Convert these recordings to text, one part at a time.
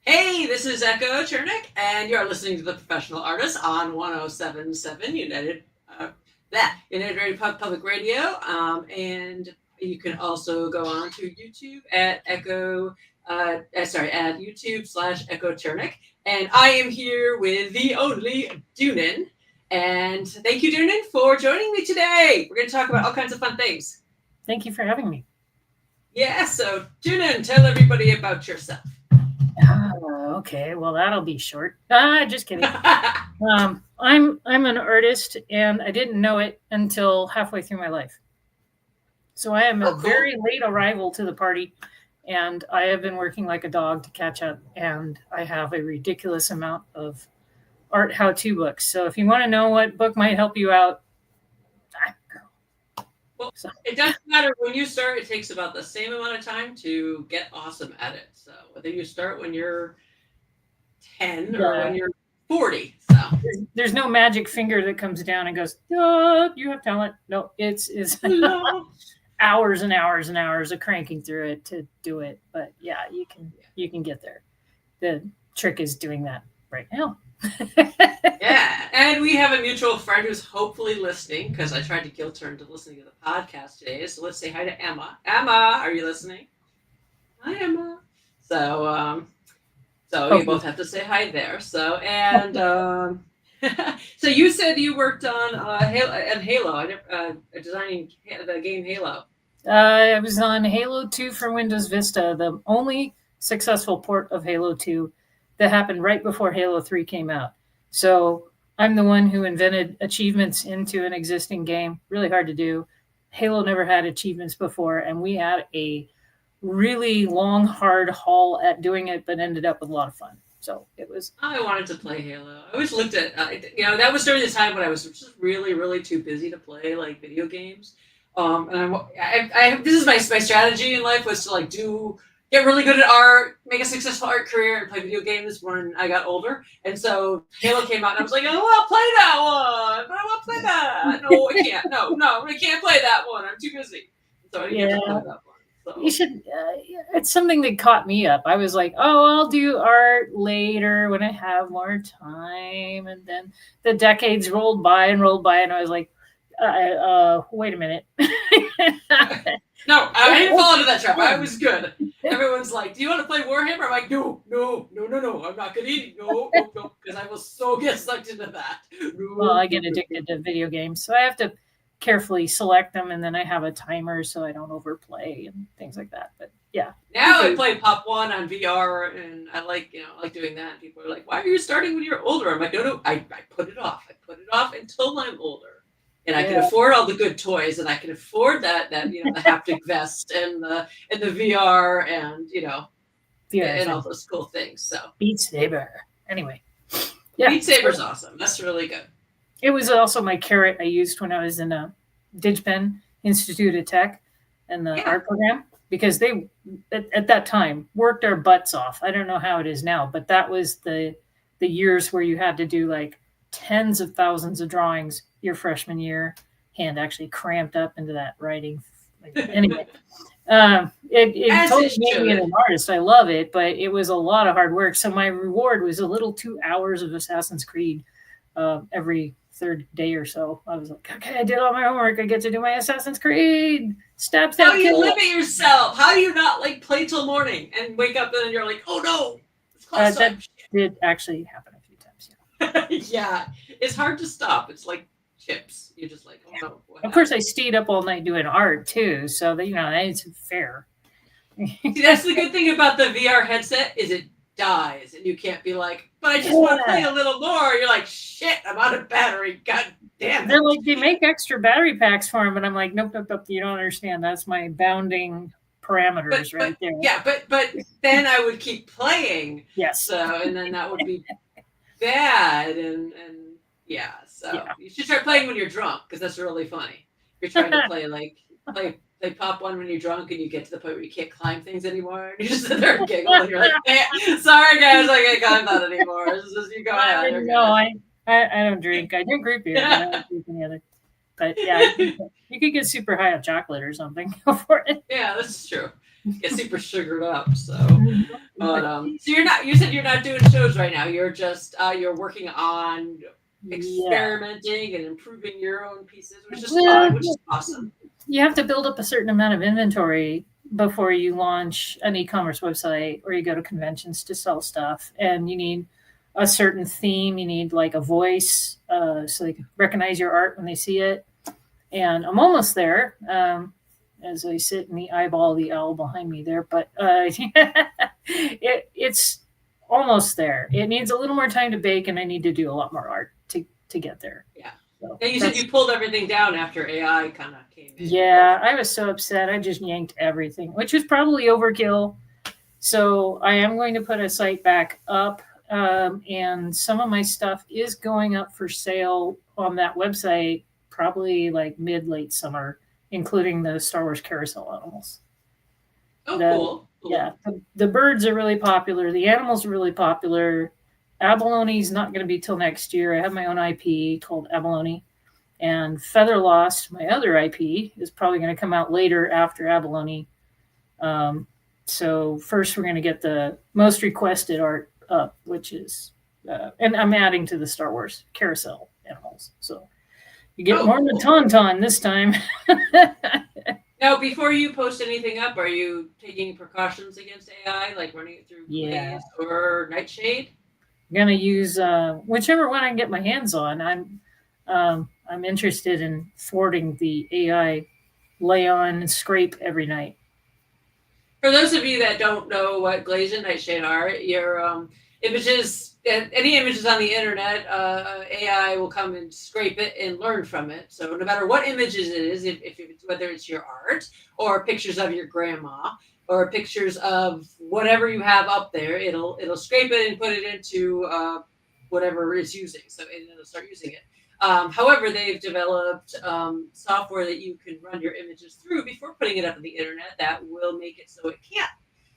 Hey, this is Echo Chernik, and you're listening to The Professional Artist on 1077 United Radio Public Radio. And you can also go on to YouTube at at YouTube/Echo Chernik. And I am here with the only Deunan. And thank you, Deunan, for joining me today. We're going to talk about all kinds of fun things. Thank you for having me. Yeah, so Deunan, tell everybody about yourself. Okay, well that'll be short. Just kidding. I'm an artist, and I didn't know it until halfway through my life. So I am a very late arrival to the party, and I have been working like a dog to catch up. And I have a ridiculous amount of art how-to books. So if you want to know what book might help you out, well, it doesn't matter when you start. It takes about the same amount of time to get awesome at it. So whether you start when you're 10 or when you're 40. So there's no magic finger that comes down and goes, oh, you have talent. No, it's hours and hours and hours of cranking through it to do it. But yeah, you can get there. The trick is doing that right now. Yeah, and we have a mutual friend who's hopefully listening, because I tried to guilt her into listening to the podcast today. So let's say hi to Emma. Emma, are you listening? Hi, Emma. So you both have to say hi there. So so you said you worked on Halo, designing the game Halo. I was on Halo 2 for Windows Vista, the only successful port of Halo 2 that happened right before Halo 3 came out. So I'm the one who invented achievements into an existing game. Really hard to do. Halo never had achievements before, and we had a really long, hard haul at doing it, but ended up with a lot of fun. So it was. I wanted to play Halo. I always looked at, that was during the time when I was just really, really too busy to play like video games. And this is my strategy in life, was to get really good at art, make a successful art career, and play video games when I got older. And so Halo came out, and I was like, oh, I'll play that one, but I won't play that. No, I can't. No, I can't play that one. I'm too busy. So I didn't get to play that one. So. You should. It's something that caught me up. I was like, oh, I'll do art later when I have more time. And then the decades rolled by, and I was like, wait a minute. No, I didn't fall into that trap. I was good. Everyone's like, do you want to play Warhammer? I'm like, no. I'm not going to eat. No, because I will so get sucked into that. No, well, I get addicted to video games, so I have to carefully select them, and then I have a timer so I don't overplay and things like that. But yeah. Now I play Pop 1 on VR, and I like doing that. And people are like, why are you starting when you're older? I'm like, no, I put it off. I put it off until I'm older. And I can afford all the good toys, and I can afford that the haptic vest and the VR and and all those cool things. So Beat Saber. Anyway, yeah, Beat Saber's awesome. That's really good. It was also my carrot I used when I was in a DigPen Institute of Tech and the art program, because they at that time worked our butts off. I don't know how it is now, but that was the years where you had to do like tens of thousands of drawings your freshman year, hand actually cramped up into that writing. Anyway, it totally made me an artist. I love it, but it was a lot of hard work. So my reward was a little 2 hours of Assassin's Creed every third day or so. I was like, okay, I did all my homework. I get to do my Assassin's Creed. Steps. How do you limit yourself? How do you not play till morning and wake up and you're like, oh no, it's class time. That did actually happen a few times. Yeah. Yeah, it's hard to stop. It's like chips. You're just like, oh no. Of course, I stayed up all night doing art too, so that it's fair. See, that's the good thing about the VR headset, is it dies, and you can't be like, but I just want to play a little more. You're like, shit, I'm out of battery. God damn it. They're like, they make extra battery packs for them, and I'm like, nope. You don't understand. That's my bounding parameters right there. Yeah, but then I would keep playing. Yes. So, and then that would be bad, and yeah. So you should start playing when you're drunk, because that's really funny. You're trying to play Pop 1 when you're drunk, and you get to the point where you can't climb things anymore. And you just sit there and giggle, and you're like, sorry guys, I can't climb that anymore. It's just, you go ahead. No, I don't drink. I drink root beer, but I don't drink any other. But yeah, you could get super high on chocolate or something. Go for it. Yeah, that's true. get super sugared up. So, but But so you're not. You said you're not doing shows right now. You're just you're working on yeah, experimenting and improving your own pieces, which is well, fun, which is awesome. you have to build up a certain amount of inventory before you launch an e-commerce website or you go to conventions to sell stuff, and you need a certain theme. You need like a voice, so they can recognize your art when they see it. And I'm almost there, as I sit and eyeball the owl behind me there. But it's almost there. It needs a little more time to bake, and I need to do a lot more art to get there. Yeah. So And you said you pulled everything down after AI kind of came in. yeah, I was so upset. I just yanked everything, which was probably overkill. So I am going to put a site back up, and some of my stuff is going up for sale on that website, probably like late summer, including the Star Wars carousel animals. Oh, The cool. Yeah, Cool. the birds are really popular. The animals are really popular. Abalone's not going to be till next year. I have my own IP called Abalone, and Feather Lost, my other IP, is probably going to come out later after Abalone. Um, so first, we're going to get the most requested art up, which is, and I'm adding to the Star Wars carousel animals. So you get Oh, more than cool. Tauntaun this time. Now, before you post anything up, are you taking precautions against AI, like running it through Yeah, Glaze or Nightshade? I'm gonna use whichever one I can get my hands on. I'm interested in thwarting the AI lay on and scrape every night. For those of you that don't know what Glaze and Nightshade are, your images, any images on the internet, AI will come and scrape it and learn from it. So no matter what images it is, if it's, whether it's your art or pictures of your grandma or pictures of whatever you have up there, it'll scrape it and put it into whatever it's using. So and it'll start using it. However, they've developed software that you can run your images through before putting it up on the internet that will make it so it can't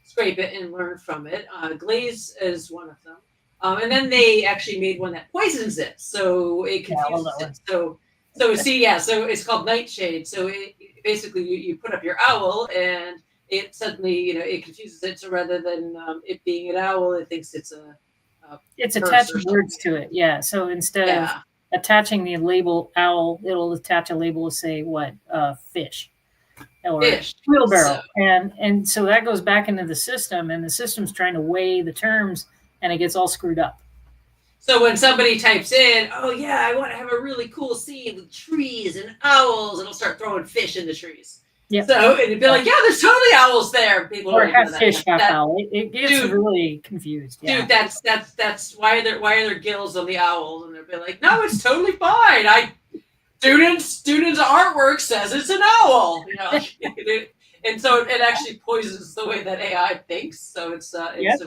scrape it and learn from it. Glaze is one of them. And then they actually made one that poisons it, so it Yeah, I love confuses that it. one. So see, yeah, so it's called Nightshade. So basically you put up your owl and it suddenly, it confuses it. So rather than it being an owl, it thinks it's a It's purse or attaching something. words to it. Yeah. So instead of Yeah, attaching the label owl, it'll attach a label to say what fish or fish. So wheelbarrow, and so that goes back into the system, and the system's trying to weigh the terms, and it gets all screwed up. So when somebody types in, "Oh yeah, I want to have a really cool scene with trees and owls," it'll start throwing fish in the trees. Yep. So and it'd be like, "Yeah, there's totally owls there." People Or don't even know half that. fish, half That owl. It gets dude, really confused. Yeah. dude, that's why are there gills on the owls? And they'll be like, "No, it's totally fine. Students' artwork says it's an owl." And so it actually poisons the way that AI thinks. So Yep.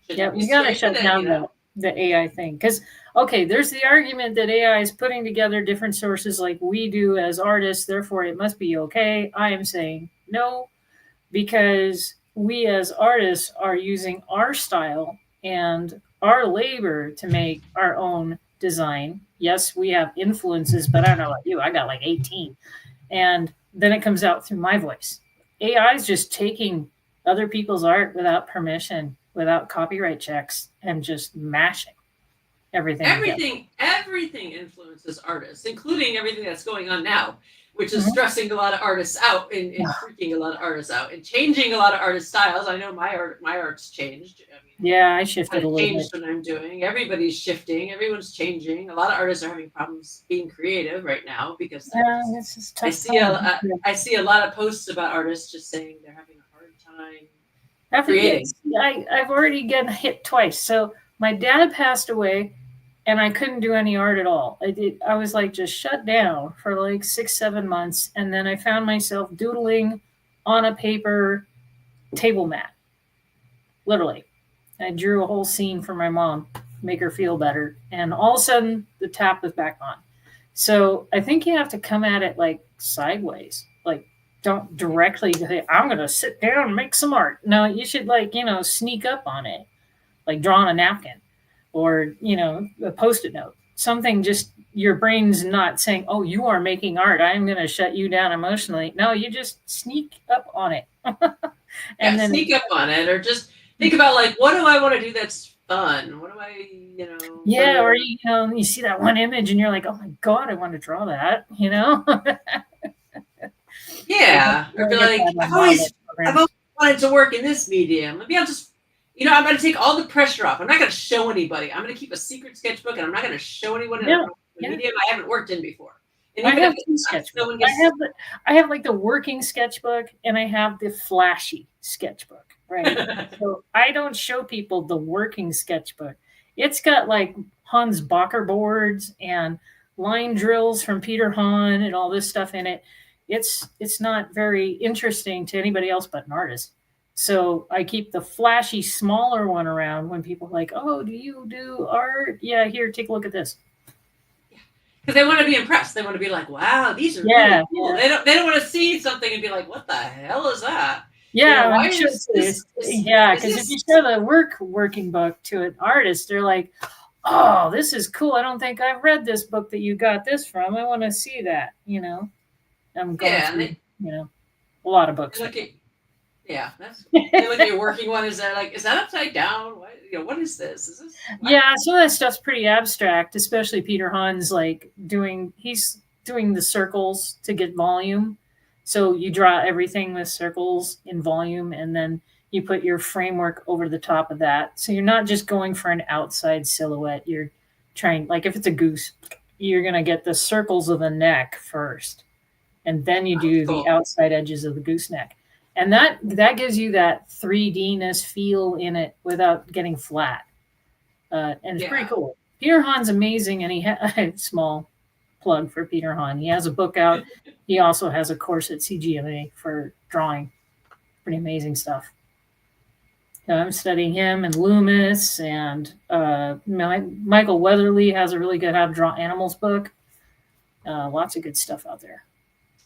Yeah, we got to shut down the AI thing. Because, okay, there's the argument that AI is putting together different sources like we do as artists, therefore it must be okay. I am saying no, because we as artists are using our style and our labor to make our own design. Yes, we have influences, but I don't know about you. I got like 18. And then it comes out through my voice. AI is just taking other people's art without permission, without copyright checks, and just mashing everything together. Everything influences artists, including everything that's going on now, which is stressing a lot of artists out and freaking a lot of artists out and changing a lot of artist styles. I know my art's changed. I mean, yeah, I shifted a little changed bit. what I'm doing. Everybody's shifting. Everyone's changing. A lot of artists are having problems being creative right now because This is tough. I see a lot of posts about artists just saying they're having a hard time creating. I've already gotten hit twice. So my dad passed away, and I couldn't do any art at all. I was like just shut down for like 6-7 months, and then I found myself doodling on a paper table mat. Literally, I drew a whole scene for my mom, make her feel better, and all of a sudden the tap was back on. So I think you have to come at it like sideways, like don't directly say, I'm going to sit down and make some art. No, you should sneak up on it, like draw on a napkin or, a Post-it note, something just your brain's not saying, oh, you are making art. I'm going to shut you down emotionally. No, you just sneak up on it Yeah, And then sneak up on it, or just think about like, what do I want to do that's fun? What do I, you know, want yeah, or to? you see that one image and you're like, oh my god, I want to draw that. Yeah, or Really be get like, that on model I've programs. always wanted to work in this medium. Maybe I'll just, I'm going to take all the pressure off. I'm not going to show anybody. I'm going to keep a secret sketchbook, and I'm not going to show anyone in Yeah, a yeah. medium I haven't worked in before. And I even if have two no sketchbooks. one gets, I have like the working sketchbook and I have the flashy sketchbook, right? So I don't show people the working sketchbook. It's got like Hans Bacher boards and line drills from Peter Hahn and all this stuff in it. It's not very interesting to anybody else but an artist. So I keep the flashy smaller one around when people are like, oh, do you do art? Yeah, here, take a look at this. because they want to be impressed. They want to be like, wow, these are Yeah, really cool. yeah. They don't want to see something and be like, what the hell is that? Yeah, Why I'm sure is this? yeah, Is because if you this? show the working book to an artist, they're like, "Oh, this is cool. I don't think I've read this book that you got this from. I want to see that." I'm going Yeah, and through, a lot of they books look right at yeah, that's cool. They look at your working one. Is that like, is that upside down? What what is this? Is this what? Yeah, some of that stuff's pretty abstract, especially Peter Hahn's he's doing the circles to get volume. So you draw everything with circles in volume and then you put your framework over the top of that. So you're not just going for an outside silhouette. You're trying like if it's a goose, you're going to get the circles of the neck first and then you That's do the cool. outside edges of the gooseneck. And that gives you that 3D-ness feel in it without getting flat. And it's pretty Yeah. cool. Peter Hahn's amazing, and he small plug for Peter Hahn. He has a book out. He also has a course at CGMA for drawing. Pretty amazing stuff. I'm studying him and Loomis, and Michael Weatherly has a really good How to Draw Animals book. Lots of good stuff out there.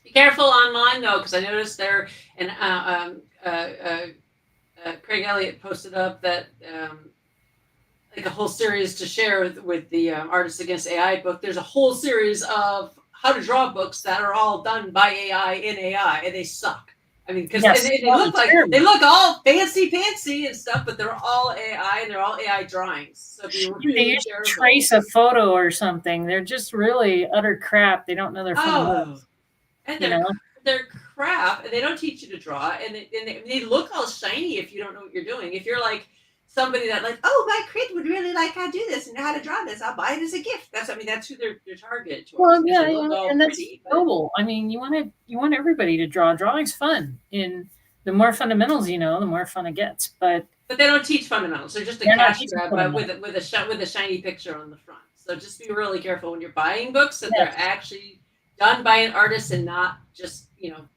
Be careful online though, because I noticed there and Craig Elliott posted up that like a whole series to share with the Artists Against AI book. There's a whole series of how to draw books that are all done by AI in AI, and they suck. I mean, because Yes, they look like terrible. they look all fancy and stuff, but they're all AI and they're all AI drawings. So be They really usually careful. trace a photo or something. They're just really utter crap. They don't know their fundamentals. And You know? they're crap, and they don't teach you to draw, and they look all shiny if you don't know what you're doing. If you're like somebody that like, oh, my kid would really like how to do this and know how to draw this, I'll buy it as a gift. That's who they're targeted towards. Well, Because yeah, they look all and that's pretty, noble. I mean, you want everybody to draw. Drawing's fun, and the more fundamentals you know, the more fun it gets. But they don't teach fundamentals. They're just a they're not cash teaching grab fundamentals. with a shiny picture on the front. So just be really careful when you're buying books that they're Yes. actually done by an artist and not just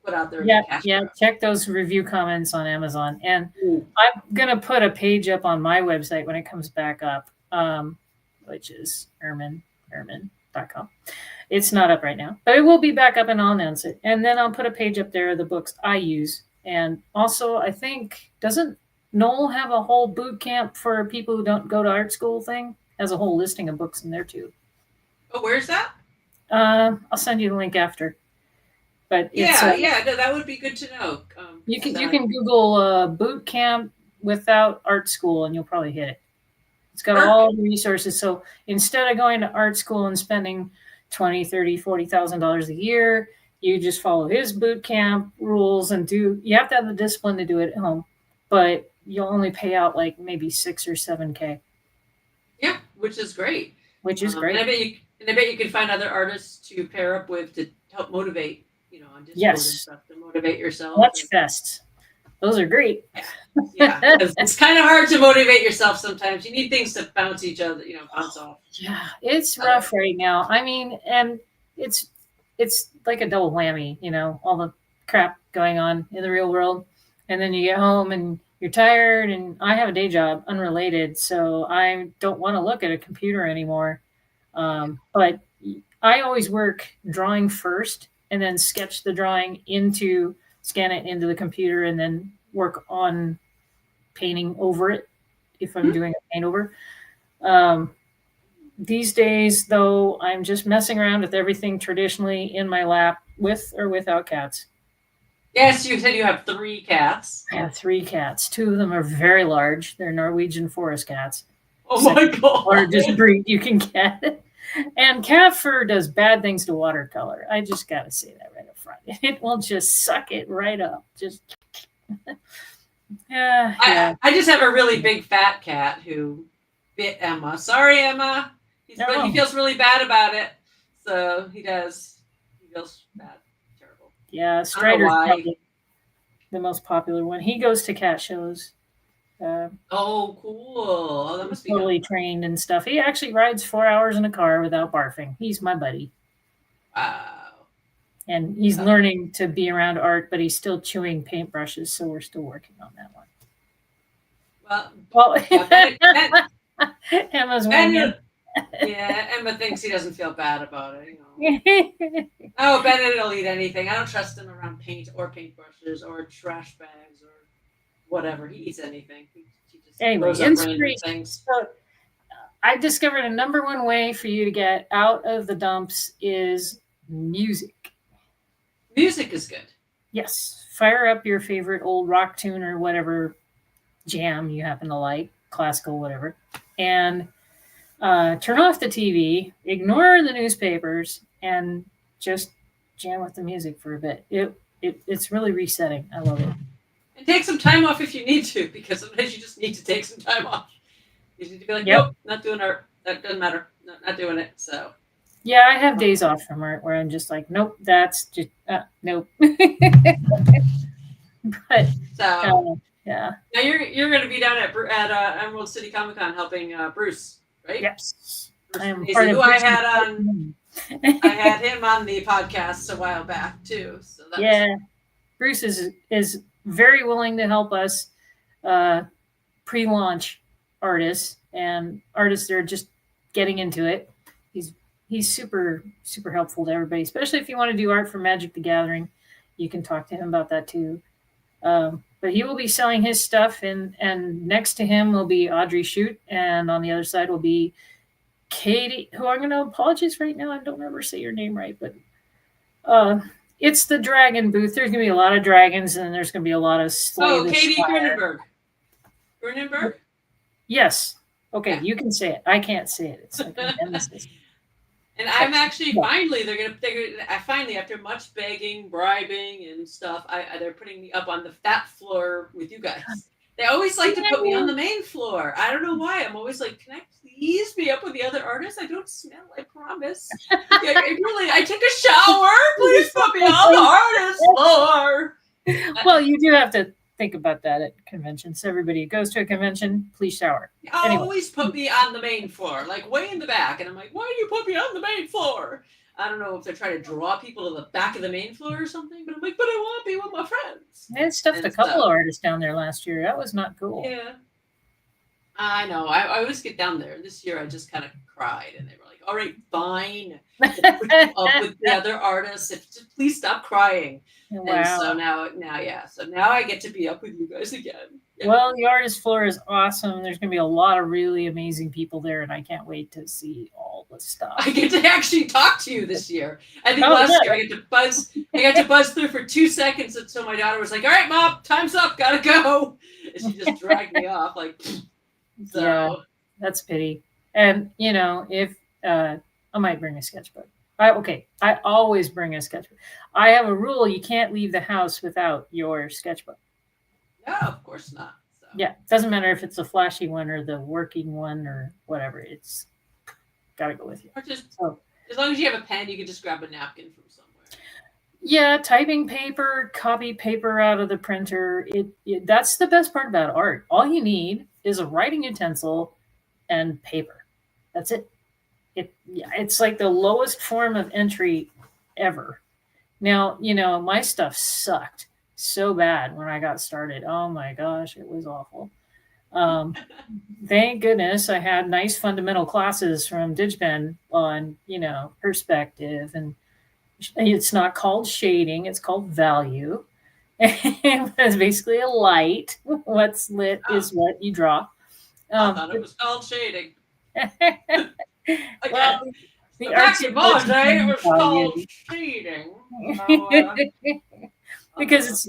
put out there. Yeah, As a cash yeah. grab. Check those review comments on Amazon, and Ooh. I'm gonna put a page up on my website when it comes back up, which is ermin.com. It's not up right now, but it will be back up, and I'll announce it. And then I'll put a page up there of the books I use, and also I think doesn't Noel have a whole boot camp for people who don't go to art school thing? Has a whole listing of books in there too. Oh, where's that? I'll send you the link after. But it's no, that would be good to know. you can Google boot camp without art school and you'll probably hit it. It's got all the resources. So instead of going to art school and spending $20,000, $30,000, $40,000 a year, you just follow his boot camp rules and you have to have the discipline to do it at home, but you'll only pay out like maybe 6 or 7K. Yeah, which is great. Which is great. And I bet you can find other artists to pair up with to help motivate, on Discord and stuff to motivate yourself. Let's fests. Those are great. Yeah, it's kind of hard to motivate yourself sometimes. You need things to bounce bounce off. Yeah, it's rough right now. I mean, and it's like a double whammy, all the crap going on in the real world. And then you get home and you're tired, and I have a day job unrelated, so I don't want to look at a computer anymore. But I always work drawing first and then sketch the drawing scan it into the computer, and then work on painting over it if I'm doing a paint over. These days, though, I'm just messing around with everything traditionally in my lap with or without cats. Yes, you said you have 3 cats. I have 3 cats. 2 of them are very large. They're Norwegian forest cats. Oh my god! Largest breed you can get. And cat fur does bad things to watercolor. I just got to say that right up front. It will just suck it right up. Just yeah. I just have a really big fat cat who bit Emma. Sorry, Emma. He feels really bad about it. So he does. He feels bad. Terrible. Yeah, Strider's probably the most popular one. He goes to cat shows. Oh, cool. Oh, that must be totally trained and stuff. He actually rides 4 hours in a car without barfing. He's my buddy. Wow. And he's learning to be around art, but he's still chewing paintbrushes, so we're still working on that one. Well, Emma's one. Yeah, Emma thinks he doesn't feel bad about it. You know. Oh, Bennett will eat anything. I don't trust him around paint or paintbrushes or trash bags or whatever. He eats anything. He just blows up random things. So, I discovered a number one way for you to get out of the dumps is music. Music is good. Yes. Fire up your favorite old rock tune or whatever jam you happen to like, classical, whatever, and turn off the TV, ignore the newspapers, and just jam with the music for a bit. It's really resetting. I love it. And take some time off if you need to, because sometimes you just need to take some time off. You need to be like, nope, not doing art. That doesn't matter. Not doing it. So. Yeah, I have days off from art where I'm just like, nope, that's just nope. But yeah. Now you're going to be down at Emerald City Comic Con helping Bruce, right? Yes. Who I had on. I had him on the podcast a while back too. So Bruce is very willing to help us pre-launch artists and artists that are just getting into it. He's super, super helpful to everybody, especially if you want to do art for Magic the Gathering. You can talk to him about that too. But he will be selling his stuff, and next to him will be Audrey Shute, and on the other side will be Katie, who I'm going to apologize right now. I don't ever say your name right, but it's the dragon booth. There's going to be a lot of dragons, and there's going to be a lot of Katie Grunenberg. Grunenberg? Yes. Okay, you can say it. I can't say it. It's like an emphasis. And I'm actually finally after much begging, bribing, and stuff, they're putting me up on the fat floor with you guys. They always like to put me on the main floor. I don't know why. I'm always like, can I please be up with the other artists? I don't smell, I promise. I take a shower. Please put me on the artist floor. Well, you do have to think about that at conventions. Everybody who goes to a convention, please shower. Always put me on the main floor, like way in the back. And I'm like, why do you put me on the main floor? I don't know if they're trying to draw people to the back of the main floor or something, but I'm like, but I want to be with my friends. They stuffed a couple of artists down there last year. That was not cool. Yeah. I know. I always get down there. This year I just kind of cried, and they were like, all right, fine. Put you up with the other artists. Just please stop crying. Wow. And so now I get to be up with you guys again. Yeah. Well, the artist floor is awesome. There's going to be a lot of really amazing people there, and I can't wait to see all the stuff. I get to actually talk to you this year. I think last year I got to buzz through for 2 seconds until my daughter was like, all right, Mom, time's up, gotta go. And she just dragged me off. Like, so. Yeah, that's a pity. And, if I might bring a sketchbook. I always bring a sketchbook. I have a rule: you can't leave the house without your sketchbook. No, of course not. So. Yeah, it doesn't matter if it's a flashy one or the working one or whatever. It's got to go with you. Or just, as long as you have a pen, you can just grab a napkin from somewhere. Yeah, typing paper, copy paper out of the printer. That's the best part about art. All you need is a writing utensil and paper. That's it. It's like the lowest form of entry ever. Now, my stuff sucked so bad when I got started. Oh my gosh, it was awful. Thank goodness I had nice fundamental classes from DigPen on, perspective, and it's not called shading, it's called value. It's basically a light. What's lit is what you draw. I thought it was called shading. Well, back in my day, it was called shading. So, because it's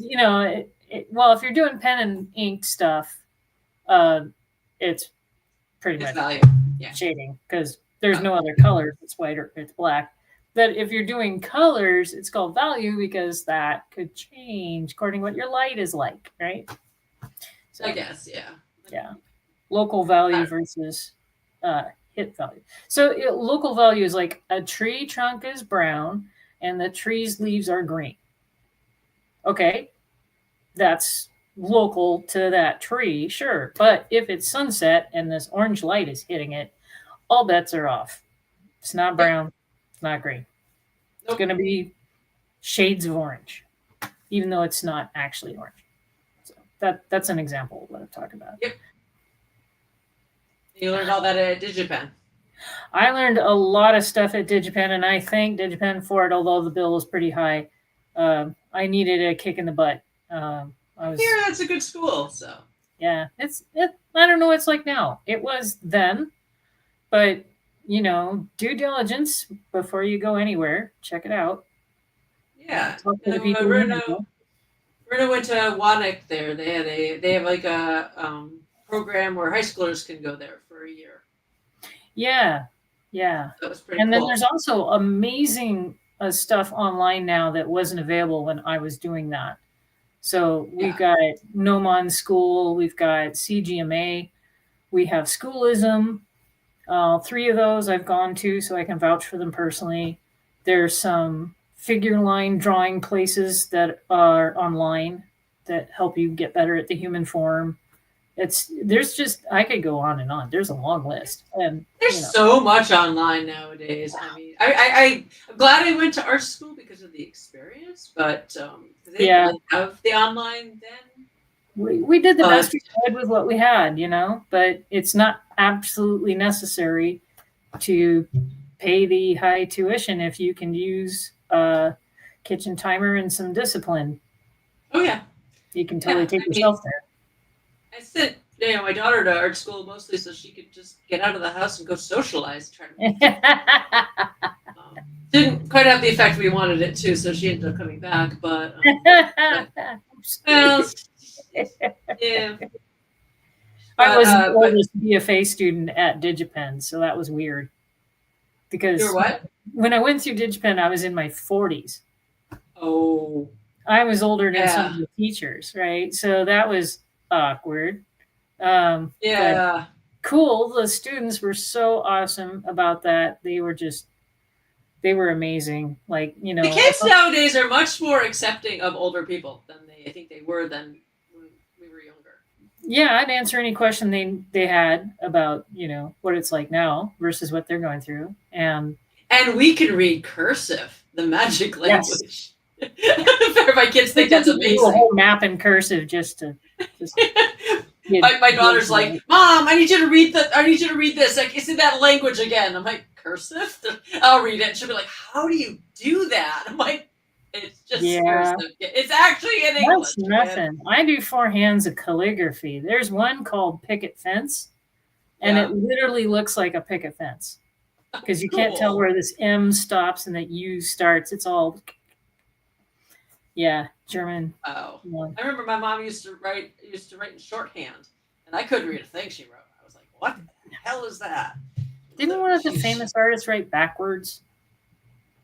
well, if you're doing pen and ink stuff, it's pretty It's much value. Yeah. shading because there's no other colors. It's white or it's black. But if you're doing colors, it's called value because that could change according to what your light is like, right? So I guess, yeah. yeah, local value versus hit value. So local value is like a tree trunk is brown and the tree's leaves are green. Okay, that's local to that tree, sure. But if it's sunset and this orange light is hitting it, all bets are off. It's not brown, it's not green. It's going to be shades of orange, even though it's not actually orange. So that's an example of what I'm talking about. Yep. You learned all that at DigiPen. I learned a lot of stuff at DigiPen, and I thank DigiPen for it, although the bill was pretty high. I needed a kick in the butt. That's a good school, so. Yeah, I don't know what it's like now. It was then, but due diligence before you go anywhere. Check it out. Yeah. Talk to the people. Runa went to Wanik there. They have like a program where high schoolers can go there for a year. Yeah. That was pretty cool. Then there's also amazing stuff online now that wasn't available when I was doing that. So we've got Gnomon School, we've got CGMA, we have Schoolism. 3 of those I've gone to, so I can vouch for them personally. There's some figure line drawing places that are online that help you get better at the human form. I could go on and on. There's a long list. And there's so much online nowadays. I mean, I'm glad I went to art school because of the experience, but they didn't really have the online then. We did the best we could with what we had, but it's not absolutely necessary to pay the high tuition if you can use a kitchen timer and some discipline. Oh yeah, you can totally take yourself there. I sent my daughter to art school mostly so she could just get out of the house and go socialize. Didn't quite have the effect we wanted it to, so she ended up coming back. But well, yeah. I was the oldest BFA student at DigiPen, so that was weird. Because you're what? When I went through DigiPen, I was in my 40s. Oh. I was older than some of the teachers, right? So that was awkward. But cool. The students were so awesome about that. They were amazing. Like, the kids nowadays are much more accepting of older people than I think they were then when we were younger. Yeah, I'd answer any question they had about, what it's like now versus what they're going through. And we can read cursive, the magic language. Yes. My kids think that's amazing. A whole map in cursive just to my daughter's like, Mom, I need you to read this. Like, isn't that language again? I'm like, cursive? I'll read it. She'll be like, how do you do that? I'm like, it's just cursive. It's actually in English. That's nothing. I do 4 hands of calligraphy. There's one called picket fence, and it literally looks like a picket fence because you can't tell where this M stops and that U starts. It's all German. Oh, I remember my mom used to write in shorthand, and I couldn't read a thing she wrote. I was like, what the hell is that? Didn't one of the famous artists write backwards?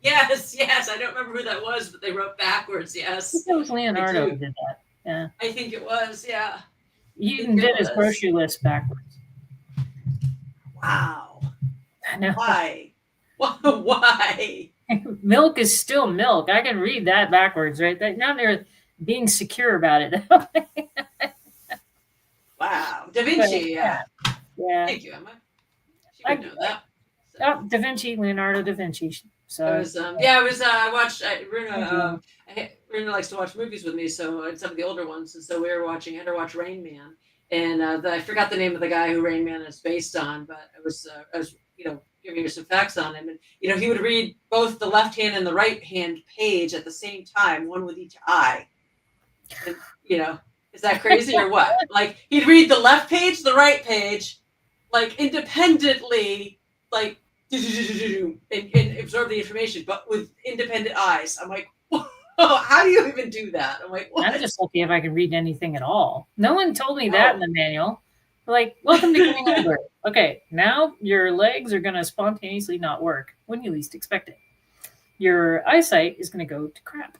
Yes. I don't remember who that was, but they wrote backwards. Yes, I think it was Leonardo who did that. Yeah, I think it was. Yeah, he even did his grocery list backwards. Wow. I know. Why? Why? Milk is still milk. I can read that backwards, right? Now they're being secure about it. Wow, Da Vinci. Yeah. Thank you, Emma. She would know that. So. Da Vinci, Leonardo da Vinci. So it was, I watched Runa. Runa likes to watch movies with me, so some of the older ones, and so we were watching. I had her watch Rain Man, and I forgot the name of the guy who Rain Man is based on, but I was giving her some facts on him, and he would read both the left hand and the right hand page at the same time, one with each eye. And, is that crazy or what? Like he'd read the left page, the right page, like independently, like and absorb the information, but with independent eyes. I'm like, what? Oh, how do you even do that? I'm like, what? I'm just lucky if I can read anything at all. No one told me that in Oh. the manual. Like, welcome to Getting Older. Okay, now your legs are going to spontaneously not work when you least expect it. Your eyesight is going to go to crap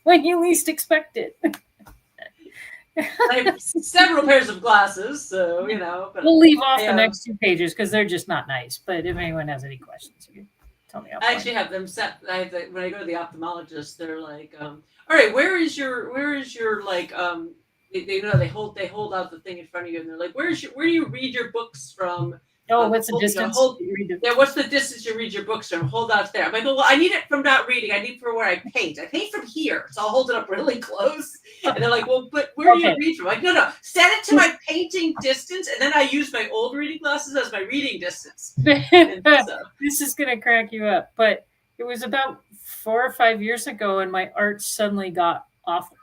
when you least expect it. I have several pairs of glasses, so But we'll leave off the next 2 pages because they're just not nice. But if anyone has any questions, you can tell me. I actually have them set. When I go to the ophthalmologist, they're like, all right, where is your like they hold out the thing in front of you, and they're like, where do you read your books from? Oh, what's the distance? What's the distance you read your books from? Hold out there. I'm like, well, I need it from not reading. I need for where I paint. I paint from here, so I'll hold it up really close. And they're like, well, but where do you read from? I'm like, no, set it to my painting distance, and then I use my old reading glasses as my reading distance. This is gonna crack you up, but it was about 4 or 5 years ago, and my art suddenly got awful.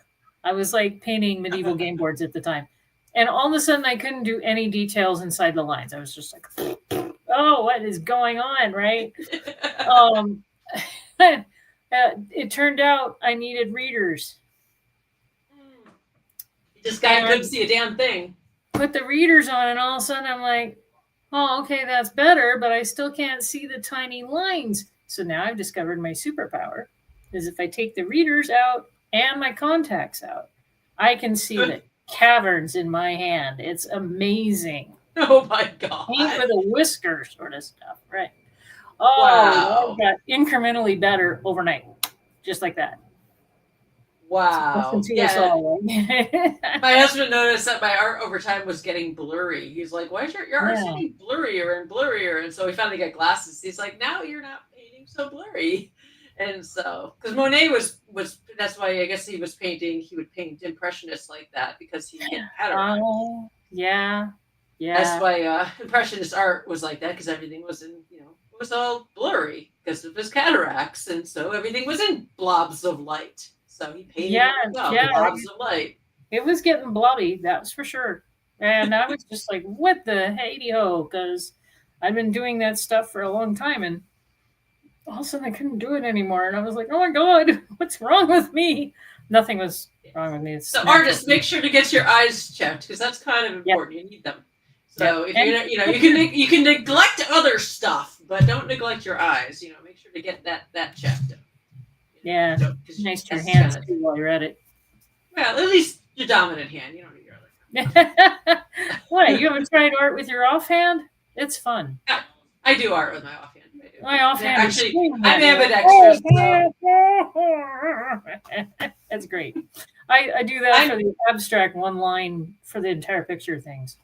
I was like painting medieval game boards at the time. And all of a sudden, I couldn't do any details inside the lines. I was just like, oh, what is going on, right? It turned out I needed readers. You just couldn't see a damn thing. Put the readers on, and all of a sudden, I'm like, oh, okay, that's better, but I still can't see the tiny lines. So now I've discovered my superpower is if I take the readers out and my contacts out, I can see the caverns in my hand. It's amazing. Oh my God. Paint with a whisker sort of stuff, right? Oh, wow. Got incrementally better overnight, just like that. Wow. Yeah. My husband noticed that my art over time was getting blurry. He's like, why is your art's getting blurrier and blurrier? And so we finally got glasses. He's like, now you're not painting so blurry. And so, because Monet was that's why I guess he would paint impressionists like that because he had cataracts. Oh, yeah. That's why impressionist art was like that because everything was it was all blurry because of his cataracts, and so everything was in blobs of light. So he painted blobs of light. It was getting blobby, that's for sure. And I was just like, what the hey-ho? Because I've been doing that stuff for a long time, and all of a sudden I couldn't do it anymore. And I was like, oh my God, what's wrong with me? Nothing was wrong with me. So artists, make sure to get your eyes checked because that's kind of important. Yep. You need them. So if you can neglect other stuff, but don't neglect your eyes. Make sure to get that checked. Yeah, nice to your hands too while you're at it. Well, at least your dominant hand. You don't need your other hand. What? You haven't tried art with your offhand? It's fun. Yeah, I do art with my offhand. My offhand. Actually, I'm ambidextrous. That's great. I do that for the abstract one line for the entire picture things.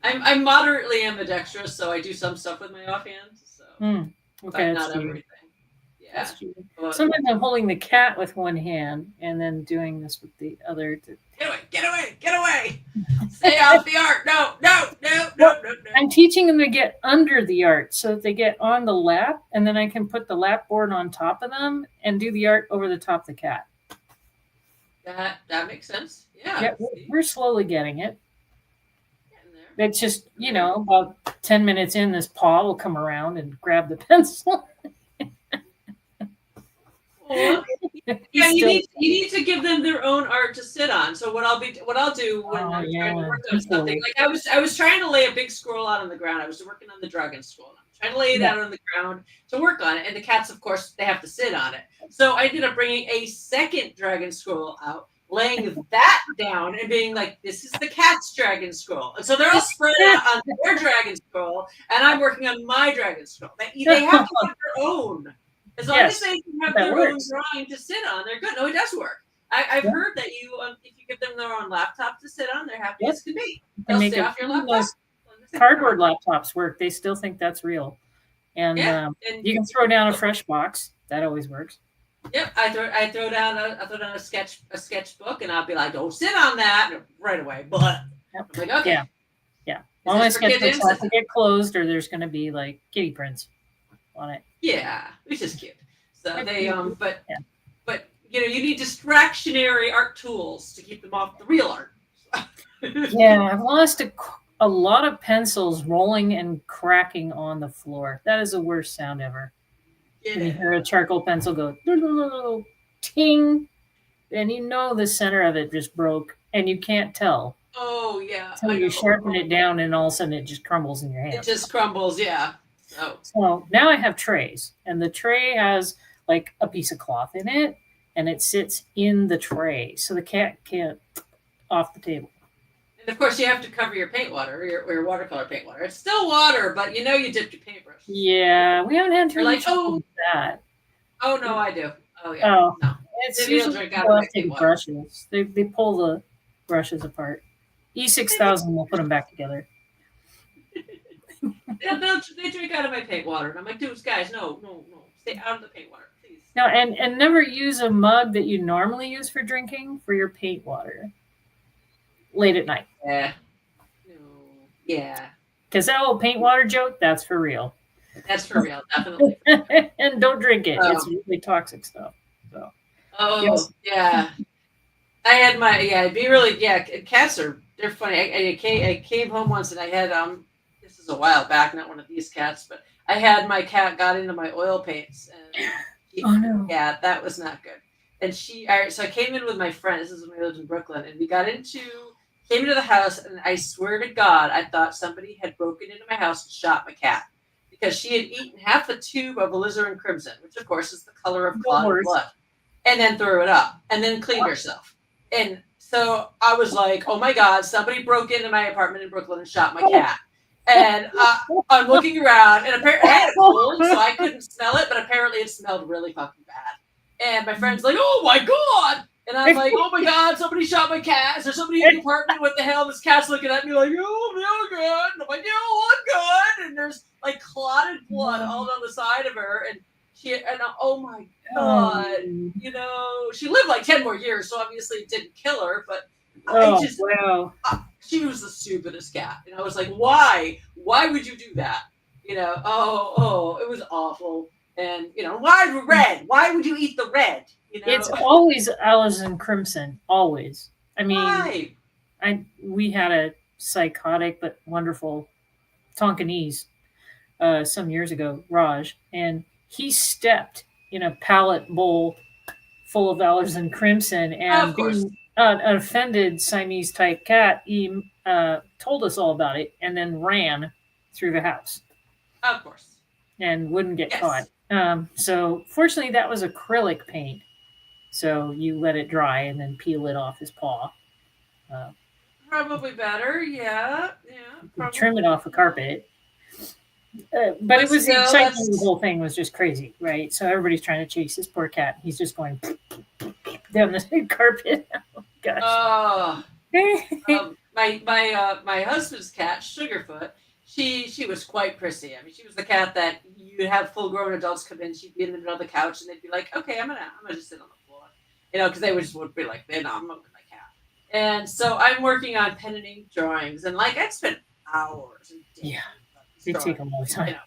I'm moderately ambidextrous, so I do some stuff with my offhand. So, okay, but not everything. Yeah. Sometimes I'm holding the cat with one hand and then doing this with the other. Get away! Stay off the art! No. I'm teaching them to get under the art so that they get on the lap, and then I can put the lap board on top of them and do the art over the top of the cat. That makes sense. Yeah. We're slowly getting it. It's just, about 10 minutes in, this paw will come around and grab the pencil. You need to give them their own art to sit on. So what I'll do when I'm trying to work on something, like I was trying to lay a big scroll out on the ground. I was working on the dragon scroll. I'm trying to lay it out on the ground to work on it, and the cats, of course, they have to sit on it. So I ended up bringing a second dragon scroll out, laying that down, and being like, "This is the cat's dragon scroll." And so they're all spread out on their dragon scroll, and I'm working on my dragon scroll. They have to have their own. As long as they can have their own drawing to sit on, they're good. No, it does work. I've heard that if you give them their own laptop to sit on, they're happy as can be. They'll stay off your laptop. Cardboard laptops work. They still think that's real. And you can throw down a fresh box. That always works. Yep, I throw down a sketchbook, and I'll be like, "Don't sit on that," right away. But I'm like, okay, yeah. All my sketchbooks have to get closed, or there's going to be like kitty prints on it. Yeah, which is cute. So they but you need distractionary art tools to keep them off the real art. Yeah, I've lost a lot of pencils rolling and cracking on the floor. That is the worst sound ever. Yeah. When you hear a charcoal pencil go. ting, and you know the center of it just broke, and you can't tell Oh yeah, until I you know. sharpen it down, and all of a sudden it just crumbles in your It hands. just crumbles. Yeah. So So now I have trays, and the tray has like a piece of cloth in it, and it sits in the tray, so the cat can't off the table. and of course you have to cover your paint water, your watercolor paint water. It's still water, but you know you dipped your paintbrush. Yeah, we haven't had too You're like, much trouble with that. oh no, I do. Oh yeah, Oh, no. it's Maybe you'll usually drink out of my paint plastic water. brushes. They pull the brushes apart. E6000 will put them back together. They drink out of my paint water, and I'm like, dudes, guys, no, stay out of the paint water, please. No, and never use a mug that you normally use for drinking for your paint water late at night. Yeah. No. Yeah. Because that old paint water joke, that's for real. That's for real, definitely. And don't drink it. It's really toxic stuff. So. Oh Yes. yeah. I had my it'd be really cats they're funny. I came home once and I had this is a while back, not one of these cats, but I had my cat got into my oil paints and Oh no. yeah, that was not good. And so I came in with my friend, this is when we lived in Brooklyn, and we came into the house, and I swear to God, I thought somebody had broken into my house and shot my cat. Because she had eaten half a tube of alizarin crimson, which of course is the color of clotted blood, and then threw it up, and then cleaned herself. And so I was like, oh my God, somebody broke into my apartment in Brooklyn and shot my cat. And I'm looking around, and apparently I had a cold, so I couldn't smell it, but apparently it smelled really fucking bad. And my friend's like, oh my God. And I'm like, oh my God, somebody shot my cat. Is there somebody in the apartment? What the hell? This cat's looking at me like, oh, no, good. And I'm like, yeah, I'm good. And there's like clotted blood all down the side of her. And oh my God, you know, she lived like 10 more years, so obviously it didn't kill her, but wow. She was the stupidest cat. And I was like, why? Why would you do that? You know, it was awful. And, you know, why the red? Why would you eat the red? You know? It's always alizarin crimson. Always. I mean, why? We had a psychotic but wonderful Tonkinese some years ago, Raj, and he stepped in a pallet bowl full of alizarin crimson, and being an offended Siamese type cat, he told us all about it and then ran through the house. Of course. And wouldn't get caught. So fortunately, that was acrylic paint. So you let it dry and then peel it off his paw. Probably better, yeah. Trim it off a carpet. But it was the excitement of the whole thing was just crazy, right? So everybody's trying to chase this poor cat. He's just going down the carpet. Oh gosh. My husband's cat, Sugarfoot, she was quite prissy. I mean, she was the cat that you'd have full-grown adults come in. She'd be in the middle of the couch, and they'd be like, "Okay, I'm gonna just sit on the floor," you know, because they would be like, "No, I'm not with my cat." And so I'm working on pen and ink drawings, and like I'd spent hours and days. Yeah, it take a long time. You know,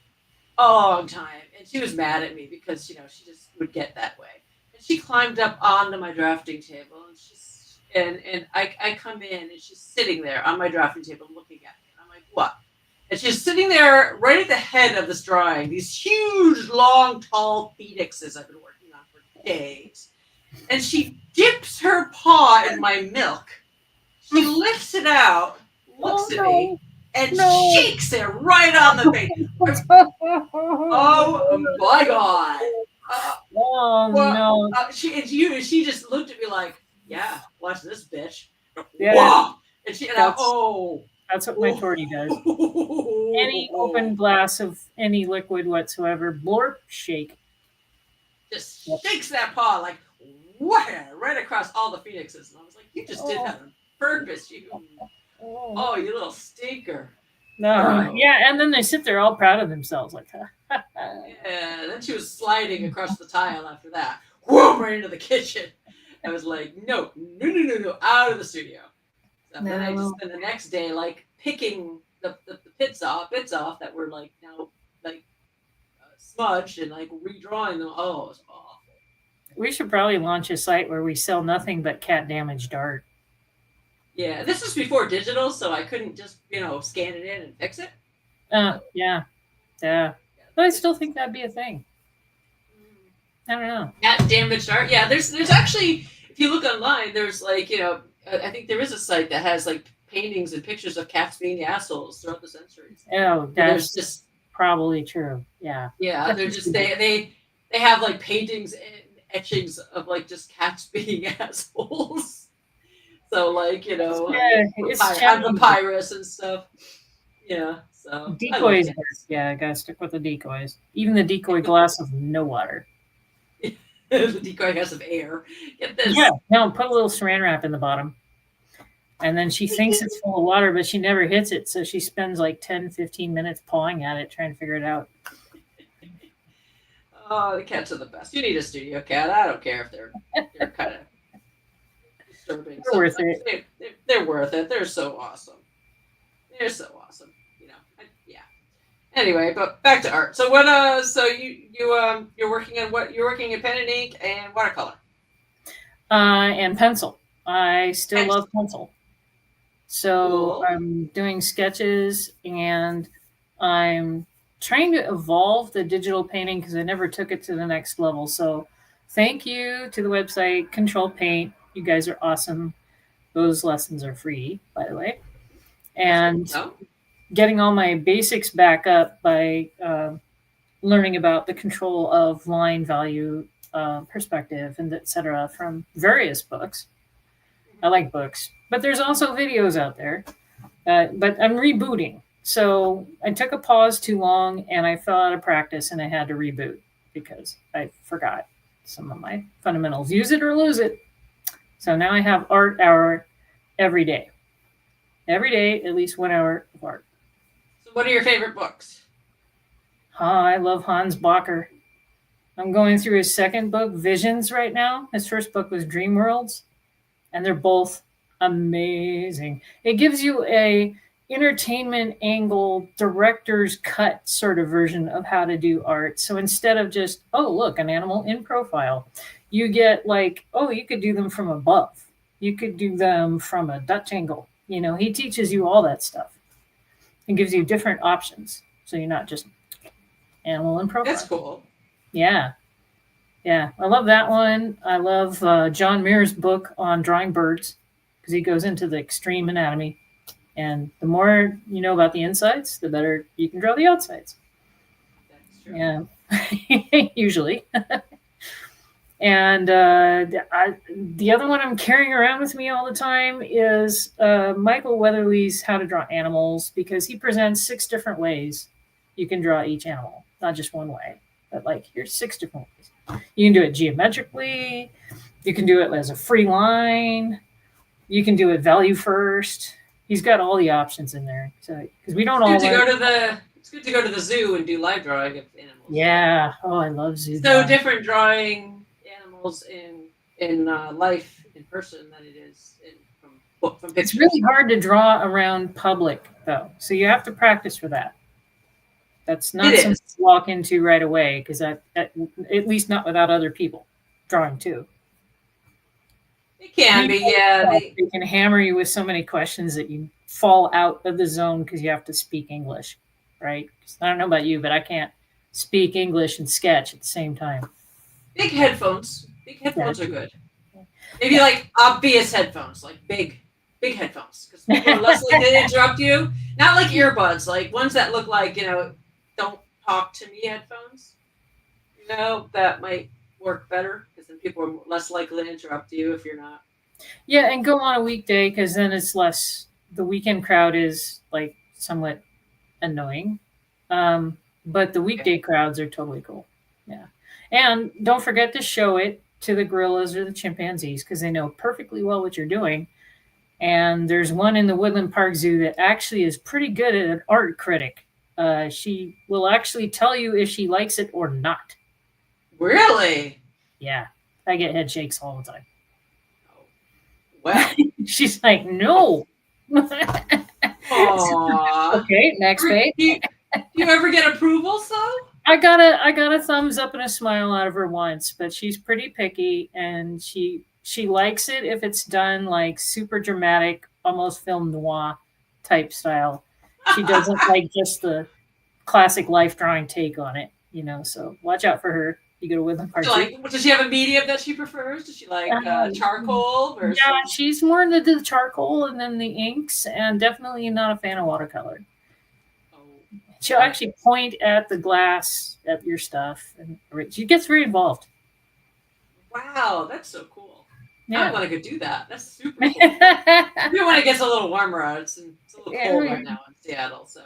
a long time, and she was mad at me because she just would get that way. And she climbed up onto my drafting table, and I come in, and she's sitting there on my drafting table looking at me, and I'm like, "What?" And she's sitting there right at the head of this drawing, these huge, long, tall phoenixes I've been working on for days. And she dips her paw in my milk. She lifts it out, looks at me, and shakes it right on the face. Oh my God. She just looked at me like, yeah, watch this bitch. Yeah. Whoa. And that's what my tortie does. Any open glass of any liquid whatsoever, blorp, shake. Just shakes that paw like, wham, right across all the phoenixes. And I was like, you just did that on purpose, you little stinker. No, yeah, and then they sit there all proud of themselves, like, yeah, then she was sliding across the tile after that. Whoom, right into the kitchen. I was like, no, out of the studio. So then I just spent the next day like picking the bits off that were like now like smudged and like redrawing them. Oh, it was awful. We should probably launch a site where we sell nothing but cat damaged art. Yeah, this was before digital, so I couldn't just scan it in and fix it. Yeah. But I still think that'd be a thing. I don't know. Cat damaged art. Yeah, there's actually, if you look online, there's like, I think there is a site that has like paintings and pictures of cats being assholes throughout the centuries. Oh, So there's that's just, probably true. Yeah. yeah, That's they're just just they have like paintings and etchings of like just cats being assholes. So like, yeah, it's on challenging. papyrus and stuff. Yeah, so I love Decoys work. cats. Yeah, I gotta stick with the decoys. Even the decoy glass of no water. The decoy has some air. Get Yeah, this. no, put a little saran wrap in the bottom. And then she thinks it's full of water, but she never hits it. So she spends like 10, 15 minutes pawing at it, trying to figure it out. Oh, the cats are the best. You need a studio cat. I don't care if they're kind of disturbing They're worth sometimes. it. They're worth it. They're so awesome. They're so awesome. Yeah. Anyway, but back to art. So what? So you're working on what? You're working in pen and ink and watercolor. And pencil. I still love pencil. So Cool. I'm doing sketches and I'm trying to evolve the digital painting because I never took it to the next level. So thank you to the website Control Paint. You guys are awesome. Those lessons are free, by the way. And No? getting all my basics back up by learning about the control of line, value, perspective, and etc. from various books. I like books, but there's also videos out there. But I'm rebooting. So I took a pause too long and I fell out of practice and I had to reboot because I forgot some of my fundamentals. Use it or lose it. So now I have art hour every day. Every day, at least 1 hour of art. So what are your favorite books? I love Hans Bacher. I'm going through his second book, Visions, right now. His first book was Dream Worlds, and they're both amazing. It gives you a entertainment angle, director's cut sort of version of how to do art. So instead of just, oh, look, an animal in profile, you get like, oh, you could do them from above. You could do them from a Dutch angle. He teaches you all that stuff and gives you different options. So you're not just animal in profile. That's cool. Yeah. Yeah. I love that one. I love John Muir's book on drawing birds because he goes into the extreme anatomy. And the more you know about the insides, the better you can draw the outsides. That's true. Yeah. Usually. And the other one I'm carrying around with me all the time is Michael Weatherly's How to Draw Animals because he presents 6 different ways you can draw each animal, not just one way, but like here's 6 different ways. You can do it geometrically. You can do it as a free line. You can do it value first. He's got all the options in there. So because we don't all It's good to go to the zoo and do live drawing of animals. Yeah. Oh, I love zoo. So different drawing animals in life in person than it is from pictures. It's really hard to draw around public though, so you have to practice for that. That's not something to walk into right away because at least not without other people drawing too. It can be, yeah. They can hammer you with so many questions that you fall out of the zone because you have to speak English, right? I don't know about you, but I can't speak English and sketch at the same time. Big headphones. Big headphones are good. Maybe like obvious headphones, like big headphones, because people are less likely to interrupt you. Not like earbuds, like ones that look like, don't talk to me headphones. That might work better because then people are less likely to interrupt you if you're not. Yeah, and go on a weekday because then it's less. The weekend crowd is like somewhat annoying, but the weekday crowds are totally cool. Yeah, and don't forget to show it to the gorillas or the chimpanzees because they know perfectly well what you're doing. And there's one in the Woodland Park Zoo that actually is pretty good at an art critic. She will actually tell you if she likes it or not. Really? Yeah, I get head shakes all the time. Oh, well, she's like, no. Okay, next page. Do you ever get approval, so? I got a thumbs up and a smile out of her once, but she's pretty picky and she likes it if it's done like super dramatic, almost film noir type style. She doesn't like just the classic life drawing take on it, so watch out for her. You go to Woodland Park. Does she have a medium that she prefers? Does she like charcoal versus? Yeah, she's more into the charcoal and then the inks, and definitely not a fan of watercolor. Oh, She'll actually point at the glass at your stuff, and she gets very involved. Wow, that's so cool. Yeah. I want to go do that. That's super cool. Even when it gets a little warmer out, it's a little cold right now in Seattle. So.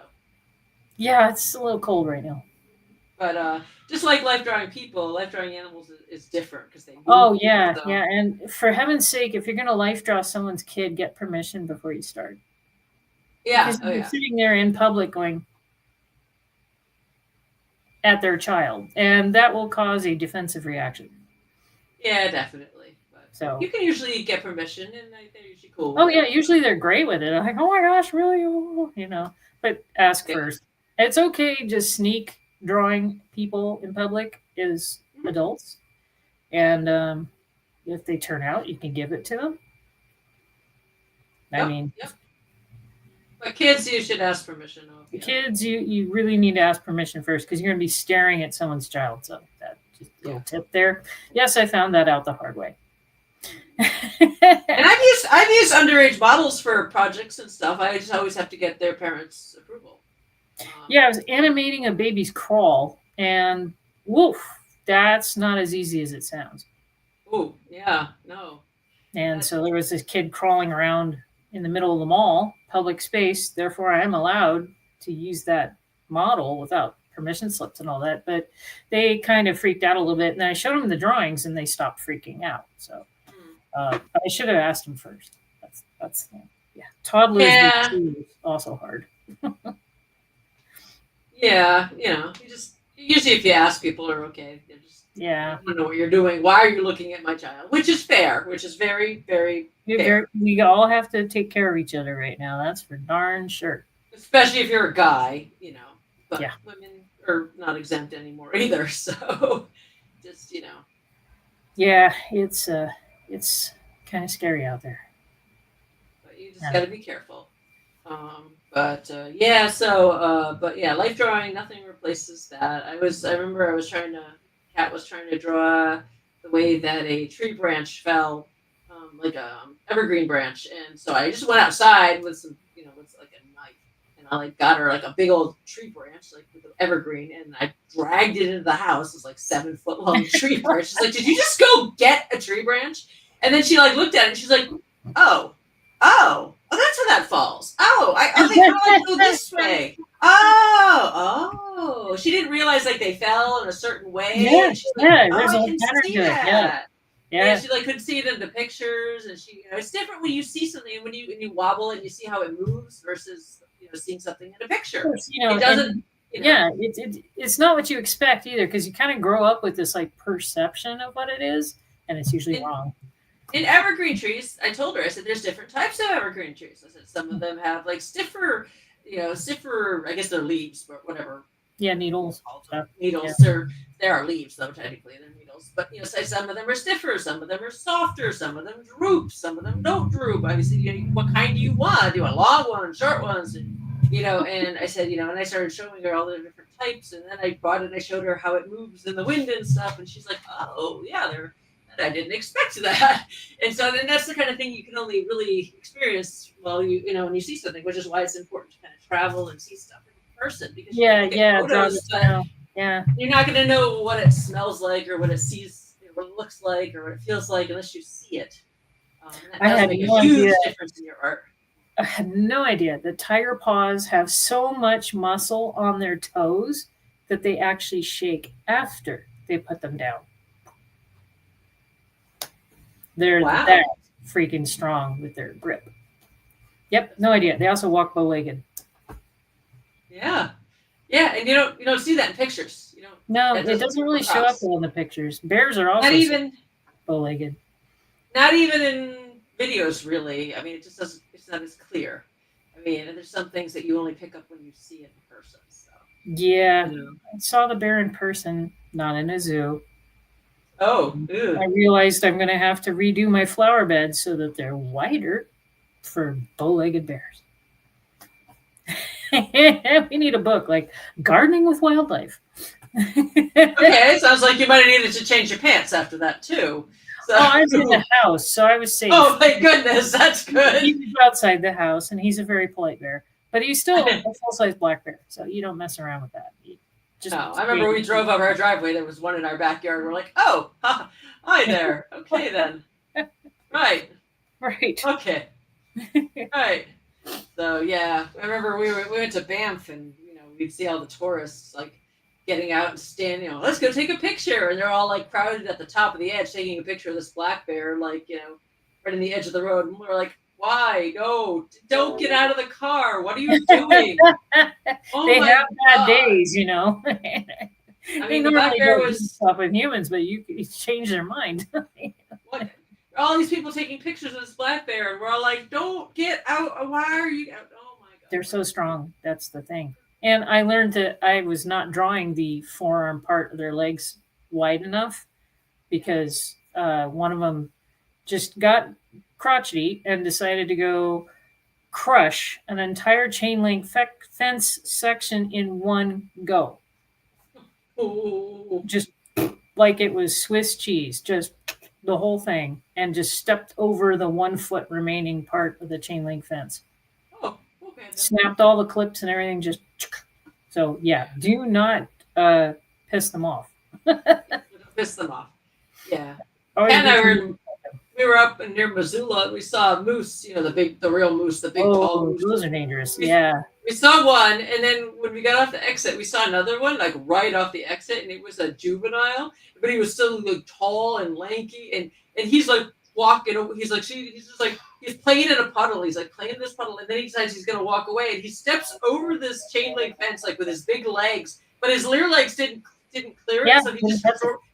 Yeah, it's a little cold right now. But just like life drawing people, life drawing animals is different because they. Oh yeah, yeah, and for heaven's sake, if you're gonna life draw someone's kid, get permission before you start. Yeah, because you're sitting there in public going at their child, and that will cause a defensive reaction. Yeah, definitely. But so you can usually get permission, and they're usually cool. Oh yeah, usually they're great with it. I'm like, oh my gosh, really? But ask first. It's okay. Just sneak drawing people in public is adults, and if they turn out, you can give it to them. Yep. But kids, you should ask permission. The kids, you really need to ask permission first because you're going to be staring at someone's child. So that just a little tip there. Yes, I found that out the hard way. And I've used underage models for projects and stuff. I just always have to get their parents' approval. Yeah, I was animating a baby's crawl, and woof, that's not as easy as it sounds. Oh, yeah, no. And so there was this kid crawling around in the middle of the mall, public space. Therefore, I am allowed to use that model without permission slips and all that. But they kind of freaked out a little bit, and I showed them the drawings, and they stopped freaking out. So I should have asked them first. That's toddlers is also hard. Yeah, usually if you ask, people are okay. They're just I don't know what you're doing. Why are you looking at my child? Which is fair. Which is very, very fair. We all have to take care of each other right now. That's for darn sure. Especially if you're a guy, But women are not exempt anymore either. So just Yeah, it's kind of scary out there. But you just got to be careful. But life drawing, nothing replaces that. I remember Kat was trying to draw the way that a tree branch fell, like a evergreen branch, and so I just went outside with some, with like a knife, and I got her a big old tree branch, with an evergreen, and I dragged it into the house. It was 7-foot long tree branch. She's like, "Did you just go get a tree branch?" And then she looked at it, and she's like, "Oh, that's how that falls. I think I go this way. Oh, she didn't realize they fell in a certain way. Yeah, there's a pattern to it. Yeah, she couldn't see it in the pictures, and it's different when you see something and when you wobble and you see how it moves versus seeing something in a picture. Course, it doesn't. It's not what you expect either because you kind of grow up with this perception of what it is, and it's usually wrong. In evergreen trees, I told her, I said, there's different types of evergreen trees. I said, some of them have stiffer, I guess they're leaves, but whatever. Yeah, needles. Needles. Yeah. There are leaves, though, technically. They're needles. But, say some of them are stiffer, some of them are softer, some of them droop, some of them don't droop. Obviously, what kind do you want? Do you want long ones, short ones? And, and I said, and I started showing her all the different types. And then I brought it and I showed her how it moves in the wind and stuff. And she's like, oh, yeah, I didn't expect that. And so then that's the kind of thing you can only really experience when you see something, which is why it's important to kind of travel and see stuff in person. Because photos, you're not going to know what it smells like or what it sees, what it looks like or what it feels like unless you see it. I had make no a huge idea. difference in your art. I had no idea. The tiger paws have so much muscle on their toes that they actually shake after they put them down. They're that freaking strong with their grip. Yep, no idea. They also walk bow-legged. Yeah, and you don't see that in pictures. No, it doesn't really show up well in the pictures. Bears are also bow-legged. Not even in videos, really. I mean, it just doesn't. It's not as clear. I mean, there's some things that you only pick up when you see it in person. So. Yeah, I saw the bear in person, not in a zoo. Oh, I realized I'm going to have to redo my flower beds so that they're wider for bow-legged bears. We need a book like Gardening with Wildlife. Okay, sounds like you might have needed to change your pants after that too. So, Oh, I was in the house, so I was safe. oh my goodness, that's good. He was outside the house, and he's a very polite bear, but he's still a full-size black bear, so you don't mess around with that. No, I remember we drove up our driveway. There was one in our backyard. We're like, oh, hi there. Okay then. Right. Right. Okay. Right. So yeah, I remember we went to Banff, and we'd see all the tourists like getting out and standing. Let's go take a picture, and they're all like crowded at the top of the edge taking a picture of this black bear, like right in the edge of the road. And we're like, why? No, don't get out of the car. What are you doing? They have bad days, I mean, they the black normally bear don't do was stuff with humans, but you change their mind. what? All these people taking pictures of this black bear, and we're all like, don't get out. Why are you out? Oh my god. They're so strong. That's the thing. And I learned that I was not drawing the forearm part of their legs wide enough because one of them just got crotchety and decided to go crush an entire chain link fence section in one go. Oh. Just like it was Swiss cheese, just the whole thing, and just stepped over the 1 foot remaining part of the chain link fence. Oh, okay. Snapped all the clips and everything. Just so yeah, do not piss them off. Piss them off. Yeah. Always And we were up near Missoula, and we saw a moose. The real moose, the big tall moose. Those are dangerous. Yeah. We saw one, and then when we got off the exit, we saw another one, like right off the exit, and it was a juvenile, but he was still like tall and lanky, and he's like walking. He's just like he's playing in a puddle. He's like playing in this puddle, and then he decides he's gonna walk away, and he steps over this chain link fence like with his big legs, but his rear legs didn't clear it, so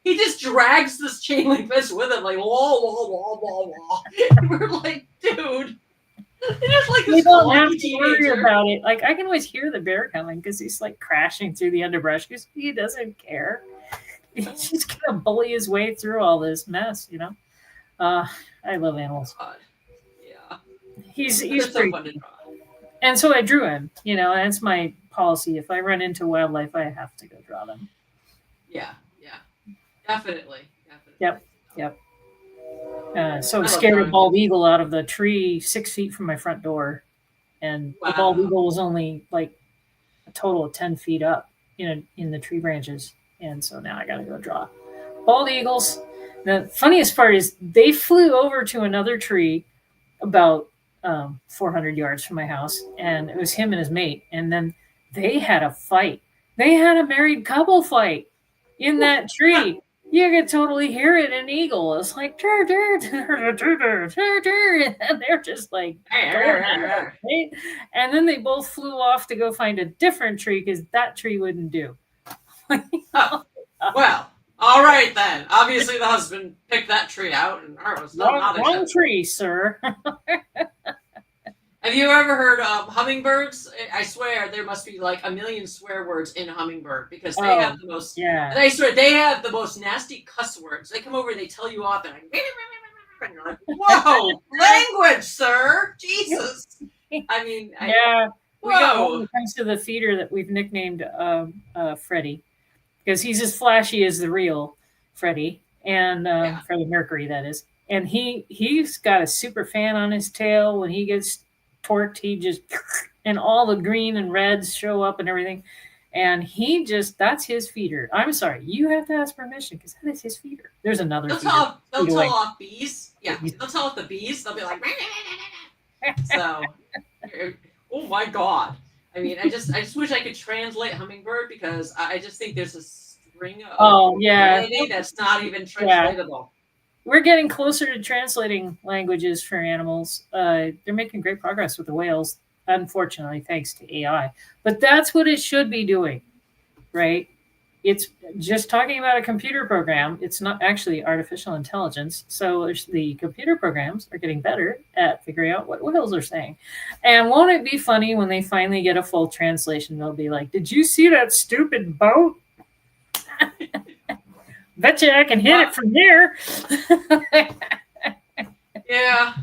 he just drags this chain link fence with him, like wah wah wah wah wah. And we're like, dude. Just like you don't have to worry about it. Like I can always hear the bear coming because he's like crashing through the underbrush because he doesn't care. He's just gonna bully his way through all this mess, I love animals. God. Yeah, he's so fun to draw. And so I drew him. That's my policy. If I run into wildlife, I have to go draw them. Yeah, definitely. Yep. So scared a bald eagle out of the tree 6 feet from my front door, and the bald eagle was only like a total of 10 feet up in the tree branches, and so now I got to go draw bald eagles. The funniest part is they flew over to another tree about 400 yards from my house, and it was him and his mate, and then they had a fight. They had a married couple fight in that tree. You could totally hear it in eagle. It's like, dur, dur, dur, dur, dur, dur, dur. And they're just like, right? And then they both flew off to go find a different tree because that tree wouldn't do. Well, all right then. Obviously, the husband picked that tree out, and ours was not wrong tree, sir. Have you ever heard of hummingbirds? I swear there must be like a million swear words in hummingbird because they have the most. Yeah. And I swear they have the most nasty cuss words. They come over and they tell you off, and and you're like, "Whoa, language, sir! Jesus!" I mean, yeah. We got one when it comes to the feeder that we've nicknamed Freddie because he's as flashy as the real Freddie, and Freddie Mercury, that is. And he's got a super fan on his tail. When he gets torqued, he just, and all the green and reds show up and everything. And that's his feeder. I'm sorry, you have to ask permission because that is his feeder. There's another feeder. They'll tell off bees. Yeah, they'll tell off the bees. They'll be like, so, oh my God. I mean, I just wish I could translate hummingbird because I just think there's a string of that's not even translatable. Yeah. We're getting closer to translating languages for animals. They're making great progress with the whales, unfortunately, thanks to AI. But that's what it should be doing, right? It's just talking about a computer program. It's not actually artificial intelligence. So the computer programs are getting better at figuring out what whales are saying. And won't it be funny when they finally get a full translation? They'll be like, "Did you see that stupid boat? Bet you I can hit it from here." Yeah.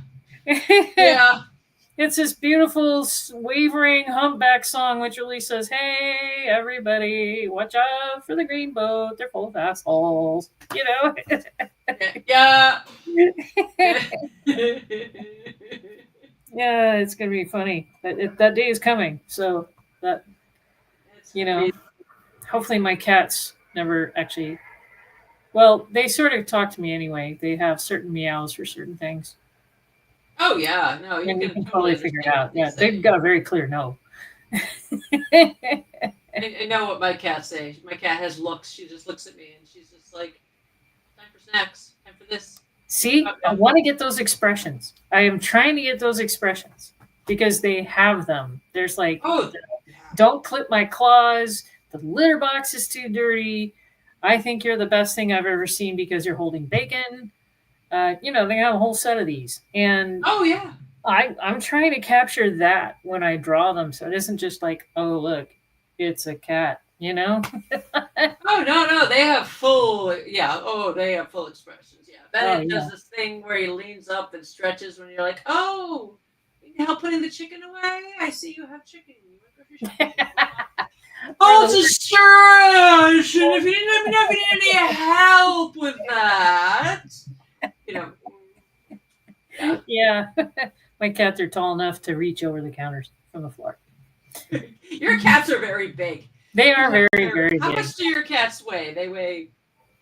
It's this beautiful, wavering humpback song, which really says, "Hey, everybody, watch out for the green boat. They're full of assholes." You know. Yeah. Yeah, it's gonna be funny. That day is coming. So that hopefully my cats never actually. Well, they sort of talk to me anyway. They have certain meows for certain things. Oh yeah, no, you And you can can totally totally figure it understand out. what they Yeah, say. they've got a very clear no. I know what my cats say. My cat has looks. She just looks at me and she's just like, "Time for snacks. Time for this." See, I want to get those expressions. I am trying to get those expressions because they have them. There's like, Oh, yeah. don't clip my claws. The litter box is too dirty. I think you're the best thing I've ever seen because you're holding bacon. They have a whole set of these. And Oh yeah. I'm trying to capture that when I draw them. So it isn't just like, oh, look, it's a cat, you know? Oh no, they have full. Yeah. Oh, they have full expressions. Yeah. Bennett Yeah. does this thing where he leans up and stretches when you're like, "Oh, you need help putting the chicken away? I see you have chicken. You went grocery shopping." Oh, it's a stretch. And if you didn't let me know if you need any help with that, you know. Yeah. My cats are tall enough to reach over the counters from the floor. Your cats are very big. They are very, very How big. much do your cats weigh? They weigh.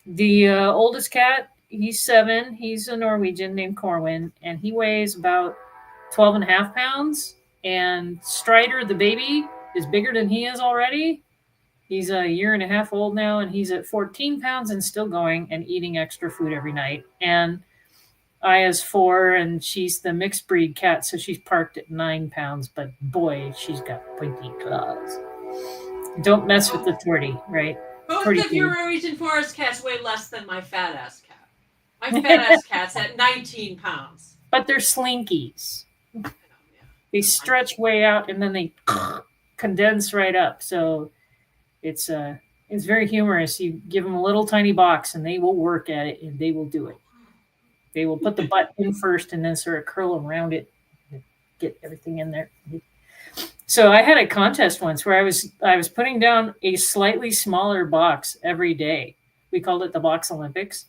The oldest cat, he's 7. He's a Norwegian named Corwin, and he weighs about 12 and a half pounds. And Strider, the baby, is bigger than he is already. He's a year and a half old now, and he's at 14 pounds and still going and eating extra food every night. And Aya's 4, and she's the mixed breed cat, so she's parked at 9 pounds. But boy, she's got pointy claws. Don't mess with the tortie, right? Both Tortie of your food. Norwegian forest cats weigh less than my fat ass cat. My fat ass cat's at 19 pounds. But they're slinkies. I know, yeah. They stretch way out and then they condense right up. So it's very humorous. You give them a little tiny box and they will work at it and they will do it. They will put the butt in first and then sort of curl around it and get everything in there. So I had a contest once where I was putting down a slightly smaller box every day. We called it the Box Olympics.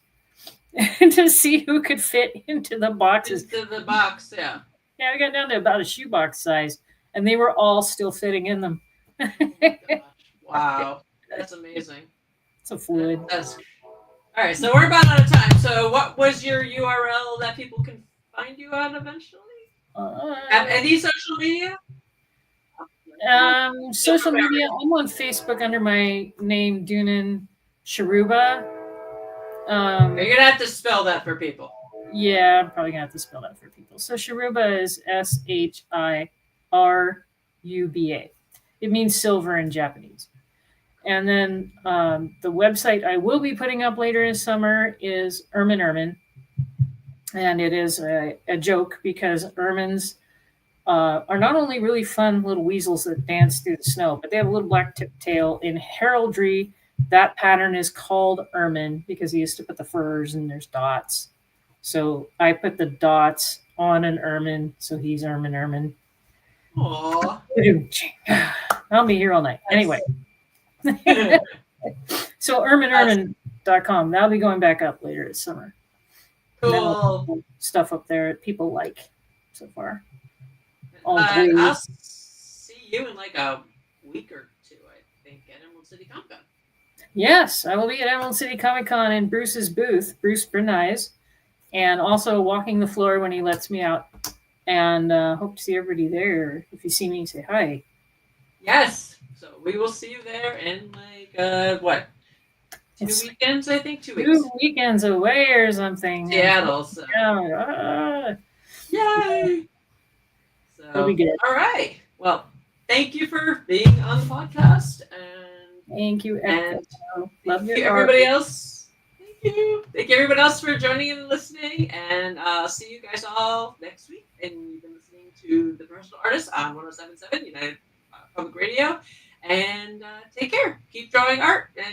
To see who could fit into the boxes. Into the box, yeah. Yeah, we got down to about a shoebox size, and they were all still fitting in them. Oh my gosh. Wow. That's amazing. It's a fluid. That's all right. So we're about out of time. So what was your URL that people can find you on eventually? Any social media? Social media. I'm on Facebook under my name, Deunan Sharuba. You're gonna have to spell that for people. Yeah, I'm probably gonna have to spell that for people. So Sharuba is SHIRUBA. It means silver in Japanese. And then the website I will be putting up later this summer is Ermine. And it is a joke because ermines are not only really fun little weasels that dance through the snow, but they have a little black tip tail. In heraldry, that pattern is called ermine because he used to put the furs and there's dots. So I put the dots on an ermine, so he's Ermine. Aww. I'll be here all night. Anyway. So ermine.com. That'll be going back up later this summer. Cool. Stuff up there that people like so far. I'll see you in like a week or two, I think, at Emerald City Comic Con. Yes, I will be at Emerald City Comic Con in Bruce's booth, Bruce Bernays, and also walking the floor when he lets me out. And hope to see everybody there. If you see me, say hi. Yes. So we will see you there in like what? 2 weekends, I think. 2 weeks. 2 weekends away or something. Seattle. So. Yay! So it'll be good. All right. Well, thank you for being on the podcast, and thank you. And love thank you, everybody else. Thank you. Thank you, everybody else, for joining and listening. And see you guys all next week. And you've been listening to The Professional Artist on 107.7 United Public Radio. And take care. Keep drawing art. And